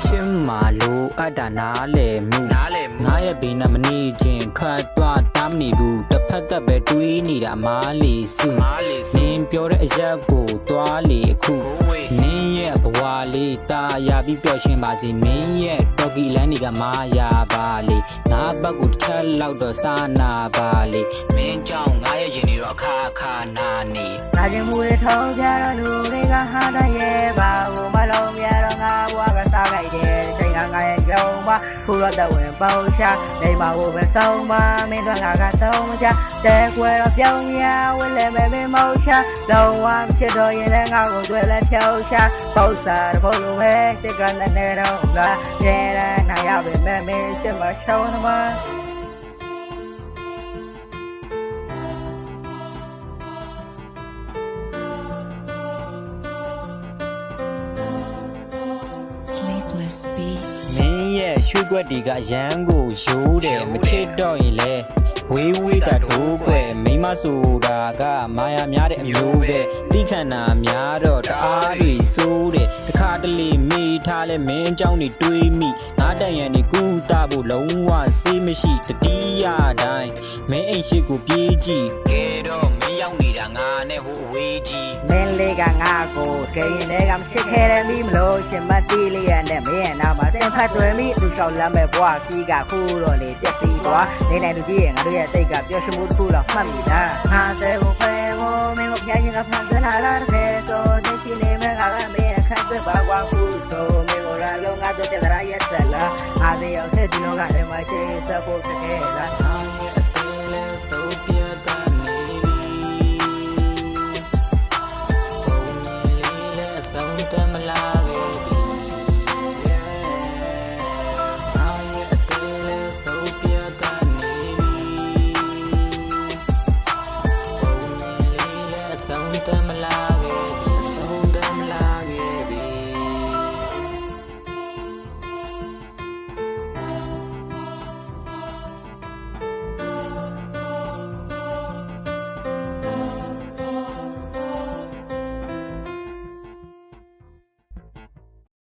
ချင်းမာလိုအပ်တာနားလေမှုငါရဲ့ဘေးနဲ့မနေချင်းထွက်သွားတမ်းနေဘူးတစ်ဖက်သက်ပဲတွေးနေတာမားလေစုနင်းပြောတဲ့အရက်ကိုသွားလေအခုနင်းရဲ့ဘဝလေးတာယာပြီးပျော်ရွှင်ပါစေမင်းရဲ့တော်ကီလန်းတွေကမာယာပါလေငါဘက်ကိုတစ်ချက်လောက်တော့စားနာပါလေမင်းကြောင့်ငါရဲ့ရင်တွေတော့အခါနာနေငါချင်းမူတွေထောင်းကြတော့လူတွေကဟာတရဲ့ပါဘူးမလုံးရတော့ငါဘွားကစားလိုက်တယ်ချိန်ကငါရဲ့ကြောင်ပါဖူတော့တဝင်ပေါရှာနေမှာကိုပဲစောင်းပါမင်းတို့ငါကတော့မချတဲကွယ်တော့ပြောင်းရဝဲလဲမဲမောရှာလုံးဝဖြစ်တော့ရင်လည်းငါကိုတွေ့လဲဖြောက်ရှာပေါ့စားတော့ဘလို့ပဲစိတ်ကလည်းနေတော့ငါရဲနာရပဲမဲမင်းစစ်မရှောင်းနမမင်းရဲ့ရွှေကွက်တွေကရမ်းကိုရိုးတယ်မချစ်တော့ရင်လဲဝေးဝေးတာဒိုးကွယ်မိမဆိုတာကမာယာများတဲ့အမျိုးပဲတိခဏများတော့တအားတွေစိုးတယ်တခါတလေမိထားလဲမင်းเจ้าနေတွေးမိငါတန်ရန်နေကူတာဖို့လုံးဝစေးမရှိတတိယတိုင်းမင်းအိမ်ရှိကိုပြေးကြည့်ကဲတော့မင်းရောက်နေတာငါနဲ့ဟိုအဝေးကြီးမင်းလေးကငါကိုဂိမ်းတွေကမချစ်ခဲ့တယ်မိမလို့ရှင်မတီးလေးရနဲ့မင်းရဲ့နာမှာစင်ဖတ်တွယ်မိသူလျှောက်လမ်းမဲ့ဘွားခီးကခုတော့လေပြက်စီသွားနေနိုင်လူကြီးရဲ့ငါတို့ရဲ့စိတ်ကပျော်ရွှင်မှုတစ်ခုလောက်မှတ်မိတာဟာတဲ့ကိုခဲကိုမင်းကိုဖျားရင်ကဖန်ဆလာလာတဲ့ဆိုတဲ့ရှိနေမဲ့ငါကမင်းအခက်သက်ပါကွာခုဆိုမင်းကိုလာလုံးငါတို့တဲ့ရာရဲ့ဆက်လာအားတဲ့ရောက်တဲ့ဒီလောကထဲမှာရှိစဖို့တကယ်လားအောင်ရဲ့အသေးလဲဆိုပြတာနေပုံလေးလဲအစုံတမလာခဲ့ဒီအောင်ရဲ့အသေးလဲဆိုပြတာနေပုံလေးလဲအစုံတမ